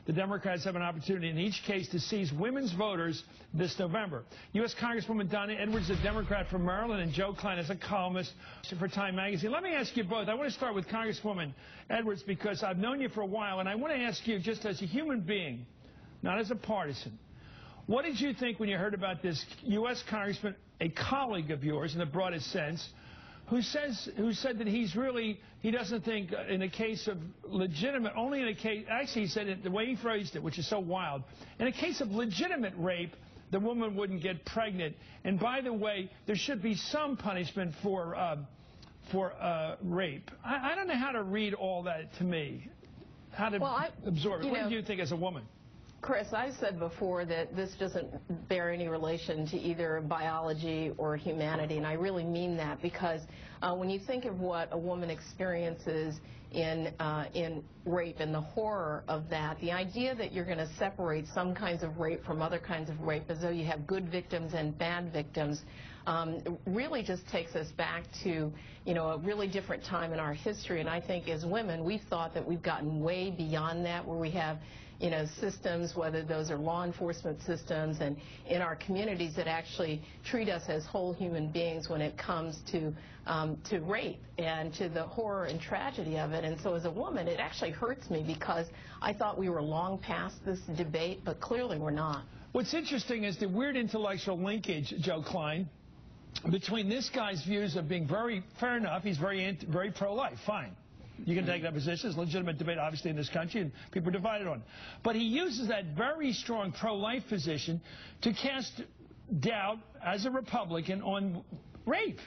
the Democrats have an opportunity in each case to seize women's voters this November. U.S. Congresswoman Donna Edwards, a Democrat from Maryland, and Joe Klein is a columnist for Time Magazine. Let me ask you both. I want to start with Congresswoman Edwards because I've known you for a while, and I want to ask you just as a human being, not as a partisan, what did you think when you heard about this U.S. Congressman, a colleague of yours in the broadest sense, who said that he doesn't think in a case of legitimate, only in a case, actually he said it, the way he phrased it, which is so wild, in a case of legitimate rape, the woman wouldn't get pregnant. And by the way, there should be some punishment for rape. I don't know how to read all that to me, how to absorb it. What do you think as a woman? Chris, I said before that this doesn't bear any relation to either biology or humanity, and I really mean that because when you think of what a woman experiences in rape and the horror of that, the idea that you're going to separate some kinds of rape from other kinds of rape as though you have good victims and bad victims really just takes us back to, a really different time in our history. And I think as women, we've thought that we've gotten way beyond that, where we have systems, whether those are law enforcement systems and in our communities that actually treat us as whole human beings when it comes to rape and to the horror and tragedy of it. And so as a woman, it actually hurts me because I thought we were long past this debate, but clearly we're not. What's interesting is the weird intellectual linkage, Joe Klein, between this guy's views of being fair enough, he's very pro-life, fine. You can take that position. It's a legitimate debate, obviously, in this country, and people are divided on it. But he uses that very strong pro-life position to cast doubt, as a Republican, on rape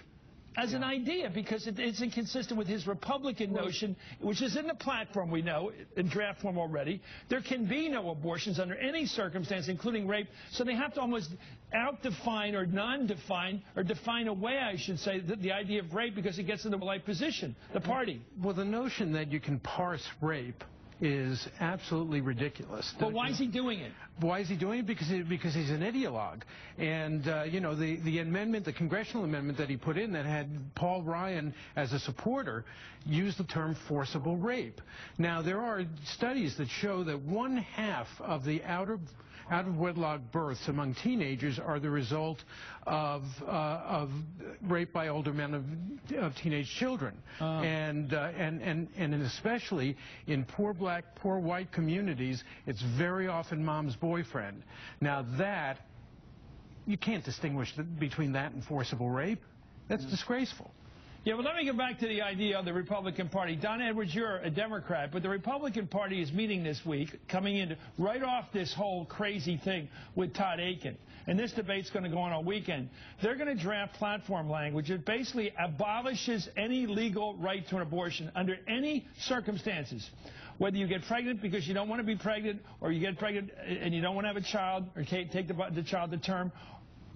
as an idea, because it's inconsistent with his Republican notion, which is in the platform, we know, in draft form already. There can be no abortions under any circumstance, including rape, so they have to almost out-define or non-define, or define away, I should say, the idea of rape because it gets in the right position, the party. Well, the notion that you can parse rape is absolutely ridiculous. But why is he doing it? Why is he doing it? Because he's an ideologue. And, the amendment, the congressional amendment that he put in that had Paul Ryan as a supporter used the term forcible rape. Now, there are studies that show that 1/2 of the out-of-wedlock births among teenagers are the result of rape by older men of teenage children, and especially in poor black, poor white communities, it's very often mom's boyfriend. Now that you can't distinguish between that and forcible rape. That's disgraceful. Yeah, well, let me get back to the idea of the Republican Party. Donna Edwards, you're a Democrat, but the Republican Party is meeting this week, coming in right off this whole crazy thing with Todd Akin. And this debate's going to go on all weekend. They're going to draft platform language that basically abolishes any legal right to an abortion under any circumstances. Whether you get pregnant because you don't want to be pregnant, or you get pregnant and you don't want to have a child, or take the child to term,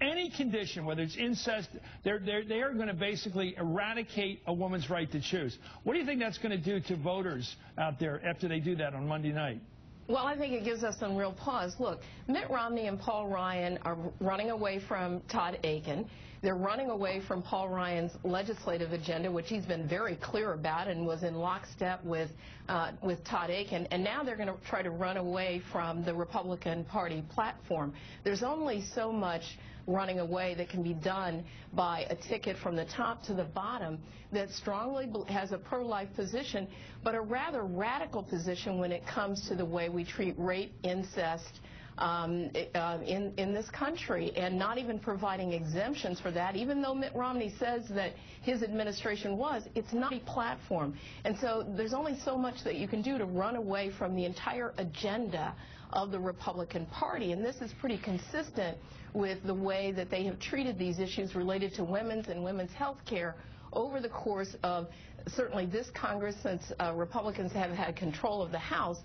any condition, whether it's incest, they are going to basically eradicate a woman's right to choose. What do you think that's going to do to voters out there after they do that on Monday night? Well, I think it gives us some real pause. Look, Mitt Romney and Paul Ryan are running away from Todd Akin. They're running away from Paul Ryan's legislative agenda, which he's been very clear about and was in lockstep with Todd Akin. And now they're going to try to run away from the Republican Party platform. There's only so much running away that can be done by a ticket from the top to the bottom that strongly has a pro-life position, but a rather radical position when it comes to the way we treat rape, incest, in this country, and not even providing exemptions for that, even though Mitt Romney says that his administration was. It's not a platform. And so there's only so much that you can do to run away from the entire agenda of the Republican Party, and this is pretty consistent with the way that they have treated these issues related to women's and women's health care over the course of certainly this Congress, since Republicans have had control of the House,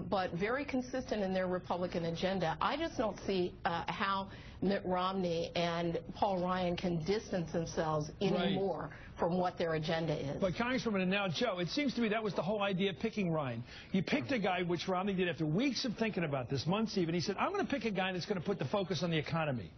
but very consistent in their Republican agenda. I just don't see how Mitt Romney and Paul Ryan can distance themselves anymore from what their agenda is. But Congresswoman, and now Joe, it seems to me that was the whole idea of picking Ryan. You picked a guy, which Romney did after weeks of thinking about this, months even. He said, I'm going to pick a guy that's going to put the focus on the economy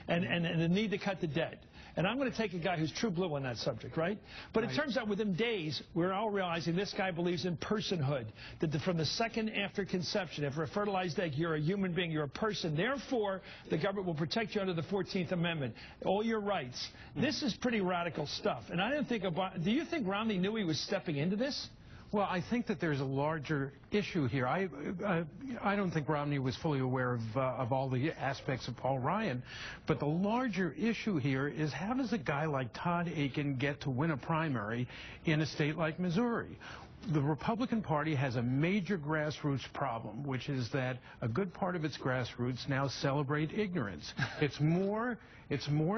and the need to cut the debt. And I'm going to take a guy who's true blue on that subject, right? But it turns out within days, we're all realizing this guy believes in personhood, that from the second after conception, after a fertilized egg, you're a human being, you're a person. Therefore, the government will protect you under the 14th Amendment, all your rights. This is pretty radical stuff. And I didn't think about, do you think Romney knew he was stepping into this? Well, I think that there's a larger issue here. I don't think Romney was fully aware of all the aspects of Paul Ryan, but the larger issue here is how does a guy like Todd Akin get to win a primary in a state like Missouri? The Republican Party has a major grassroots problem, which is that a good part of its grassroots now celebrate ignorance. It's more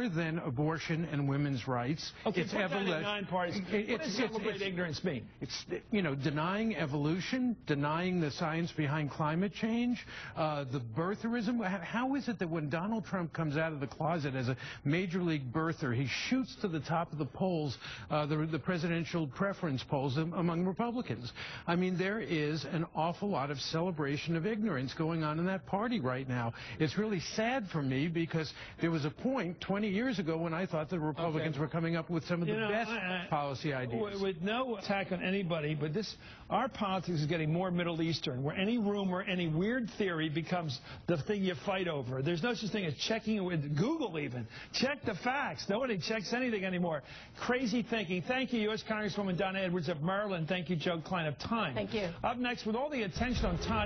than abortion and women's rights. Okay, it's put that in 9 parties. What does celebrate ignorance mean? It's, you know, denying evolution, denying the science behind climate change, the birtherism. How is it that when Donald Trump comes out of the closet as a major league birther, he shoots to the top of the polls, the presidential preference polls among Republicans? I mean, there is an awful lot of celebration of ignorance going on in that party right now. It's really sad for me because there was a point 20 years ago when I thought the Republicans were coming up with some of the best policy ideas. With no attack on anybody, but our politics is getting more Middle Eastern, where any rumor, any weird theory becomes the thing you fight over. There's no such thing as checking it with Google even. Check the facts. Nobody checks anything anymore. Crazy thinking. Thank you, U.S. Congresswoman Donna Edwards of Maryland. Thank you, Joe Klein of Time. Thank you. Up next, with all the attention on Todd